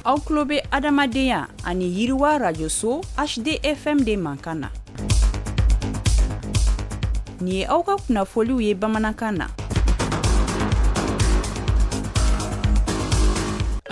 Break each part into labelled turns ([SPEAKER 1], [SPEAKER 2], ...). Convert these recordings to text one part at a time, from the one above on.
[SPEAKER 1] Aw tulo bɛ adamadenya ani yiriwa rajoso HDFM de mankan na. Nin ye aw ka kunnafoliw ye bamanankan na.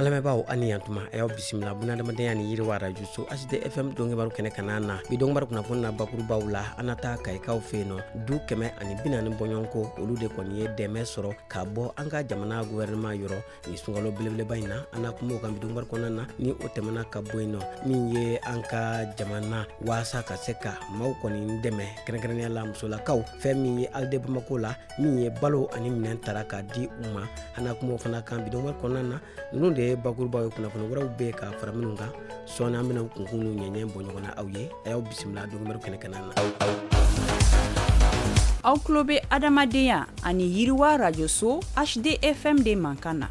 [SPEAKER 2] Alamɛbaaw ani yantuma a y'aw bisimila bunadamadenya ni yiriwa rajoso HDFM dɔngɛbaru kɛnɛ kana na bi dɔngɛbaru kunnafoni na bakurubaw la an na taa kayikaw fɛ yen nɔ du 140 bɔɲɔgɔnko olu de kɔni ye dɛmɛ sɔrɔ ka bɔ an ka jamana gouvernement yɔrɔ ni sunkalo belebeleba in na an na kuma o kan bi dɔngɛbaru kɔnɔna na ni o tɛmɛna ka bɔ yen nɔ min ye an ka jamana waasa ka se ka maaw kɔni dɛmɛ kɛrɛnkɛrɛnnenya la musolakaw fɛn min ye ALD Bamako la min ye balo ani minɛn tara ka di u ma an na kuma o fana kan bi dɔngɛbaru kɔnɔna na ninnu de bakurubaw ye kunnafoni wɛrɛw bɛ ka fara minnu kan sɔɔni an bɛna kunkun n'u ɲɛɲɛ bɔ ɲɔgɔn na aw ye a y'aw bisimila dɔngɛbaru kɛnɛ kana na.
[SPEAKER 1] Aw tulo bɛ adamadenya ani yiriwa rajoso HDFM de mankan na.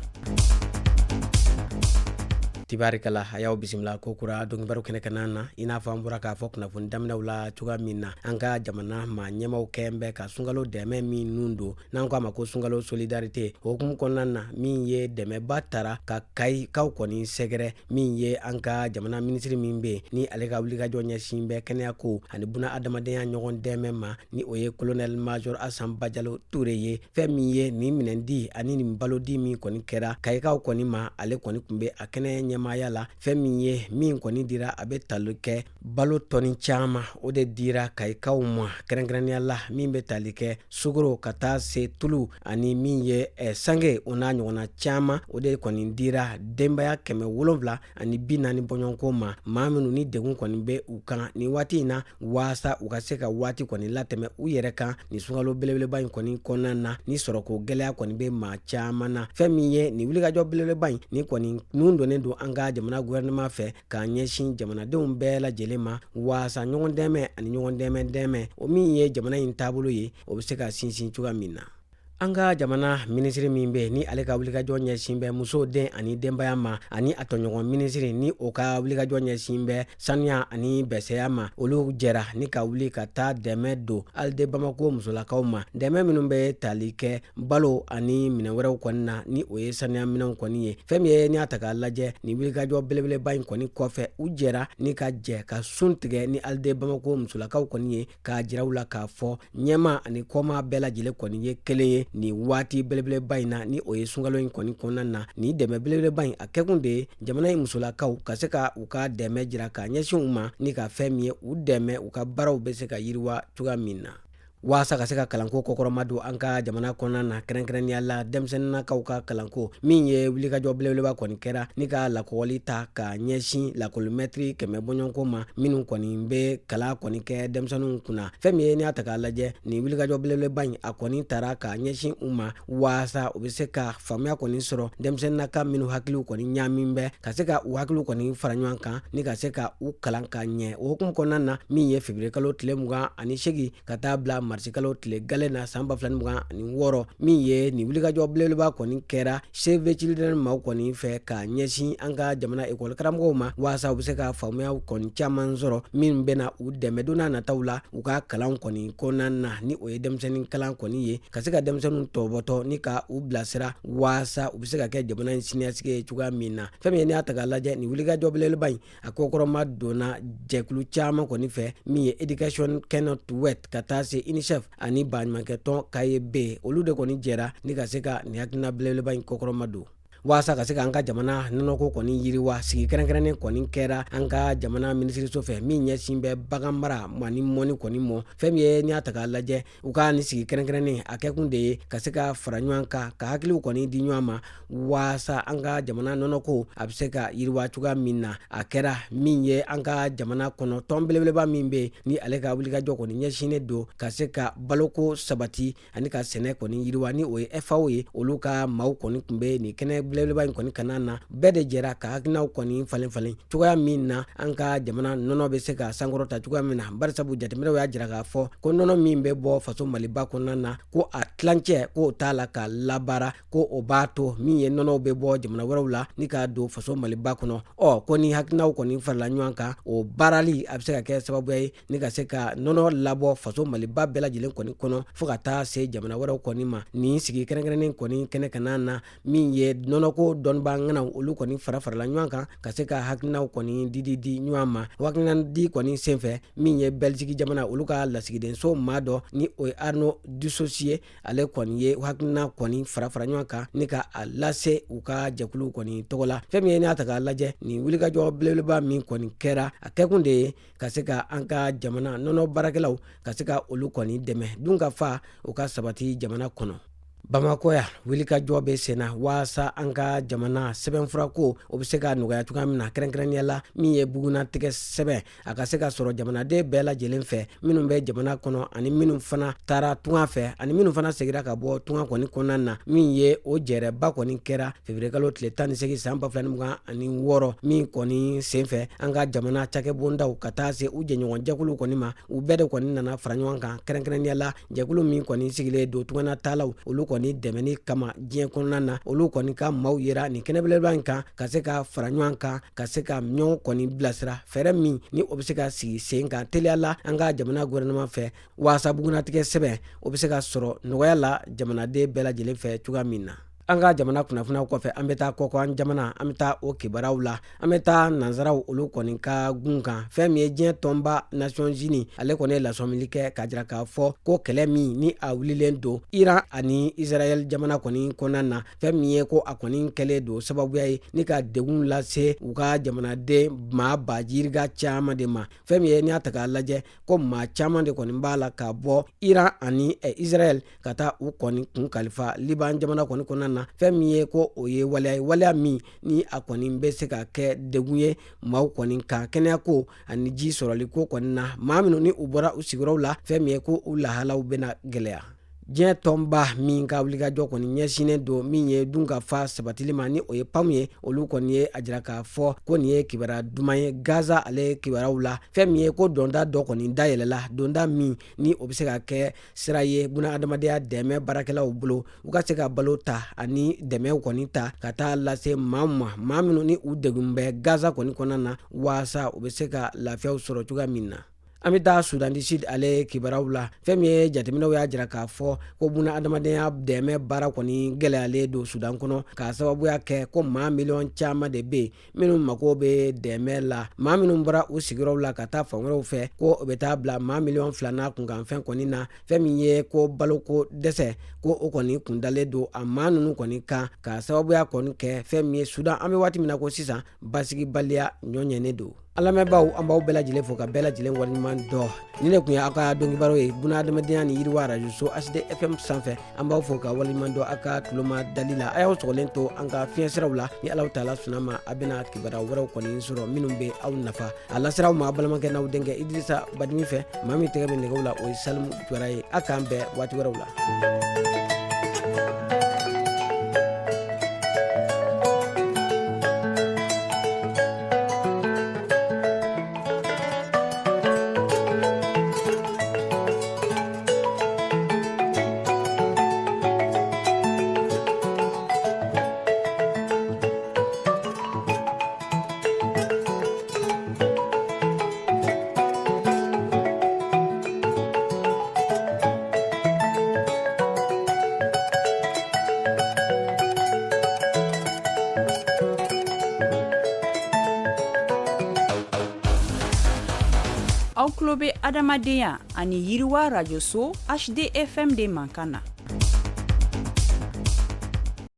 [SPEAKER 2] Tibarikala a y'aw bisimila ko kura dɔngɛbaru kɛnɛ kana na i n'a fɔ an bɔra k'a fɔ kunnafoni daminɛw la cogoya min na an ka jamana maa ɲɛmaw kɛn bɛ ka sunkalo dɛmɛ min nun don n'an ko a ma ko sunkalo solidarité o hukumu kɔnɔna na min ye dɛmɛba tara ka kayikaw kɔni sɛgɛrɛ min ye an ka jamana minisiri min bɛ ni ale ka wulikajɔ ɲɛsin bɛ kɛnɛya ko ani buna adamadenya ɲɔgɔn dɛmɛ ma ni o ye colonel major Asan Bajalo Ture ye fɛn min ye nin minɛndi ani nin balodi min kɔni kɛra kayikaw kɔni ma ale kɔni tun bɛ a kɛnɛ ɲɛmaya la fɛn min ye min kɔni dira a bɛ tali kɛ balo tɔni caman o de dira kayikaw ma kɛrɛnkɛrɛnnenya la min bɛ tali kɛ sugoro ka taa se tulu ani min ye sange o n'a ɲɔgɔnna caman o de kɔni dira denbaya 740 ani 40 bɔɲɔgɔnko ma maa minnu ni degun kɔni bɛ u kan ni waati in na waasa u ka se ka waati kɔni latɛmɛ u yɛrɛ kan ni sunkalo belebeleba in kɔni kɔnɔna na ni sɔrɔko gɛlɛya kɔni bɛ maa caman na fɛn min ye ni wulikajɔ belebeleba in ni kɔni nun donnen don an ka jamana gouvernement fɛ k'a ɲɛsin jamanadenw bɛɛ lajɛlen ma waasa ɲɔgɔn dɛmɛ ani ɲɔgɔn dɛmɛ o min ye jamana in taabolo ye o bɛ se ka sinsin cogoya min na. An ka jamana minisiri min bɛ ni ale ka wulikajɔ ɲɛsin bɛ musow den ani denbaya ma ani a tɔɲɔgɔn minisiri ni o ka wulikajɔ ɲɛsin bɛ sanuya ani bɛsɛya ma olu jɛra ni ka wuli ka taa dɛmɛ don ALD Bamako musolakaw ma dɛmɛ minnu bɛ tali kɛ balo ani minɛn wɛrɛw kɔni na ni o ye sanuya minɛnw kɔni ye fɛn min ye ni a ta k'a lajɛ ni wulikajɔ belebeleba in kɔni kɔfɛ u jɛra ni ka jɛ ka sun tigɛ ni ALD Bamako musolakaw kɔni ye k'a jira u la k'a fɔ ɲɛma ani kɔma bɛɛ lajɛlen kɔni ye kelen ye ni waati belebeleba in na ni o ye sunkalo in kɔni kɔnɔna na ni dɛmɛ belebeleba in a kɛkun de ye jamana in musolakaw ka se ka u ka dɛmɛ jira k'a ɲɛsin u ma ni ka fɛn min ye u dɛmɛ u ka baaraw bɛ se ka yiriwa cogoya min na. Waasa ka se ka kalanko kɔkɔrɔma don an ka jamana kɔnɔna na kɛrɛnkɛrɛnnenya la denmisɛnninnakaw ka kalanko min ye wulikajɔ belebeleba kɔni kɛra ni ka lakɔli ta ka ɲɛsin lakɔlimɛtiri 100 bɔɲɔgɔnko ma minnu kɔni bɛ kalan kɔni kɛ denmisɛnninw kunna fɛn min ye ni y'a ta k'a lajɛ ni wulikajɔ belebeleba in a kɔni tara ka ɲɛsin u ma waasa u bɛ se ka faamuya kɔni sɔrɔ denmisɛnninnaka minnu hakiliw kɔni ɲaamin bɛ ka se ka u hakiliw kɔni fara ɲɔgɔn kan ni ka se ka u kalan ka ɲɛ o hukumu kɔnɔna na min ye février kalo tile 28 ka taa bila marsikalo tile gale na san 2026 min ye ni wulikajɔ belebeleba kɔni kɛra Save the Children maaw kɔni fɛ ka ɲɛsin an ka jamana ekɔli karamɔgɔw ma waasa u bɛ se ka faamuyaw kɔni caman sɔrɔ min bɛna u dɛmɛ don n'a nataw la u ka kalan kɔni kɔnɔna na ni o ye denmisɛnnin kalan kɔni ye ka se ka denmisɛnninw tɔbɔtɔ ni ka u bilasira waasa u bɛ se ka kɛ jamana in siniɲɛsigi ye cogoya min na fɛn min ye ni y'a ta k'a lajɛ ni wulikajɔ belebeleba in a kɔkɔrɔma donna jɛkulu caman kɔni fɛ min ye Education Cannot Wait ka taa se UNICEF ani baɲumankɛtɔn KAYB olu de kɔni jɛra ni ka se ka nin hakilina belebeleba in kɔkɔrɔma don waasa ka se ka an ka jamana nɔnɔko kɔni yiriwa sigi kɛrɛnkɛrɛnnen kɔni kɛra an ka jamana minisiriso fɛ min ɲɛsin bɛ bagan mara ani mɔni kɔni mɔ fɛn min ye ni y'a ta k'a lajɛ u ka nin sigi kɛrɛnkɛrɛnnen a kɛkun de ye ka se ka fara ɲɔgɔn kan ka hakiliw kɔni di ɲɔgɔn ma waasa an ka jamana nɔnɔko a bɛ se ka yiriwa cogoya min na a kɛra min ye an ka jamana kɔnɔ tɔn belebeleba min bɛ ni ale ka wulikajɔ kɔni ɲɛsinnen don ka se ka baloko sabati ani ka sɛnɛ kɔni yiriwa ni o ye FAO ye olu ka maaw kɔni tun bɛ nin kɛnɛ belebeleba in kɔni kana na bɛɛ de jɛra ka hakilinaw kɔni falen cogoya min na an ka jamana nɔnɔ bɛ se ka sankɔrɔta cogoya min na barisabu jateminɛw y'a jira k'a fɔ ko nɔnɔ min bɛ bɔ faso Maliba kɔnɔna na ko a tilancɛ k'o t'a la ka labaara ko o b'a to min ye nɔnɔw bɛ bɔ jamana wɛrɛw la ni k'a don faso Maliba kɔnɔ ko ni hakilinaw kɔni farala ɲɔgɔn kan o baarali a bɛ se ka kɛ sababu ye ni ka se ka nɔnɔ labɔ faso Maliba bɛɛ lajɛlen kɔni kɔnɔ fo ka taa se jamana wɛrɛw kɔni ma nin sigi kɛrɛnkɛrɛnnen kɔni kɛnɛ kana na min ye nɔnɔ nɔnɔ ko dɔnniba ŋanaw olu kɔni fara farala ɲɔgɔn kan ka se ka hakilinaw kɔni di ɲɔgɔn ma. Hakilina di kɔni senfɛ min ye Belgique jamana olu ka lasigidenso maa dɔ ni o ye Arnaud Dussossier ale kɔni ye hakilina kɔni fara fara ɲɔgɔn kan ni ka a lase u ka jɛkulu kɔni tɔgɔ la. Fɛn min ye n'a ta k'a lajɛ ni wulikajɔ belebeleba min kɔni kɛra a kɛkun de ye ka se ka an ka jamana nɔnɔ baarakɛlaw ka se ka olu kɔni dɛmɛ dun ka fa u ka sabati jamana kɔnɔ. Bamako ya wulikajɔ bɛ sen na waasa an ka jamana sɛbɛnfura ko o bɛ se ka nɔgɔya cogoya min na kɛrɛnkɛrɛnnenya la min ye bugunatigɛ sɛbɛn a ka se ka sɔrɔ jamanaden bɛɛ lajɛlen fɛ minnu bɛ jamana kɔnɔ ani minnu fana taara tunga fɛ ani minnu fana segira ka bɔ tunga kɔni kɔnɔna na min ye o jɛrɛba kɔni kɛra feburuye kalo tile 18 san 2026 min kɔni senfɛ an ka jamana cakɛbondaw ka taa se u jɛɲɔgɔn jɛkulu kɔni ma u bɛɛ de kɔni nana fara ɲɔgɔn kan kɛrɛnkɛrɛnnenya la jɛkulu min kɔni sigilen don tungana taalaw olu kɔni dɛmɛni kama diɲɛ kɔnɔna na olu kɔni ka maaw yera nin kɛnɛbelebeleba in kan ka se ka fara ɲɔgɔn kan ka se ka ɲɔgɔn kɔni bilasira fɛɛrɛ min ni o bɛ se ka sigi sen kan teliya la an ka jamana gouvernement fɛ waasa bugunatigɛ sɛbɛn o bɛ se ka sɔrɔ nɔgɔya la jamanaden bɛɛ lajɛlen fɛ cogoya min na. An ka jamana kunnafoniyaw kɔfɛ an bɛ taa kɔkan jamana an bɛ taa o kibaruyaw la an bɛ taa nanzaraw olu kɔni ka gun kan fɛn min ye diɲɛ tɔnba Nations Unies ale kɔni ye lasɔmili kɛ ka jira k'a fɔ ko kɛlɛ min ni a wulilen don Iran ani Israel jamana kɔni kɔnɔna na fɛn min ye ko a kɔni kɛlen don sababuya ye ni ka degun lase u ka jamanaden maa bajiriga caman de ma. Fɛn min ye n'i y'a ta k'a lajɛ ko maa caman de kɔni b'a la ka bɔ Iran ani Israel ka taa u kɔni kun kalifa Liban jamana kɔni kɔnɔna na fɛn min ye ko o ye waleya min ni a kɔni bɛ se ka kɛ degun ye maaw kɔni kan kɛnɛya ko ani ji sɔrɔli ko kɔni na maa minnu ni u bɔra u sigiyɔrɔw la fɛn min ye ko u lahalaw bɛna gɛlɛya. Diɲɛ tɔnba min ka wulikajɔ kɔni ɲɛsinnen don min ye dun ka fa sabatili ma ni o ye PAM ye olu kɔni ye a jira k'a fɔ ko nin ye kibaruya duman ye Gaza ale kibaruyaw la fɛn min ye ko donda dɔ kɔni dayɛlɛla donda min ni o bɛ se ka kɛ sira ye buna adamadenya dɛmɛ baarakɛlaw bolo u ka se ka balo ta ani dɛmɛw kɔni ta ka taa lase maa minnu ni u degun bɛ Gaza kɔni kɔnɔna na waasa u bɛ se ka lafiyaw sɔrɔ cogoya min na. An bɛ taa Sudan du Sud ale kibaruyaw la fɛn min ye jateminɛw y'a jira k'a fɔ ko buna adamadenya dɛmɛ baara kɔni gɛlɛyalen don Sudan kɔnɔ k'a sababuya kɛ ko maa miliyɔn caman de bɛ yen minnu mago bɛ dɛmɛ la maa minnu bɔra u sigiyɔrɔw la ka taa fan wɛrɛw fɛ ko o bɛ taa bila maa miliyɔn 2 n'a kunkanfɛn kɔni na fɛn min ye ko baloko dɛsɛ ko o kɔni kun dalen don a maa ninnu kɔni kan k'a sababuya kɔni kɛ fɛn min ye Sudan an bɛ waati min na ko sisan basigibaliya ɲɔɲɛnen don. An lamɛnbaaw an b'aw bɛɛ lajɛlen fo ka bɛɛ lajɛlen waleɲuman dɔn ni ne kun ye aw ka dɔnkibaro ye buna adamadenya ni yiriwa radio so HD FM sanfɛ an b'aw fo ka waleɲuman dɔn aw ka tuloma dali la a y'aw sɔgɔlen to an ka fiɲɛ siraw la ni Alahu taala sɔnna ma a bɛna kibaruya wɛrɛw kɔni sɔrɔ minnu bɛ aw nafa a lasiraw ma balimakɛ n'aw denkɛ Idrisa Badimi fɛ maa min tɛgɛ bɛ nɛgɛw la o ye Salimu Jɔra ye a k'an bɛɛ waati wɛrɛw la.
[SPEAKER 1] Aw tulo bɛ adamadenya ani yiriwa radio so HD FM de mankan na.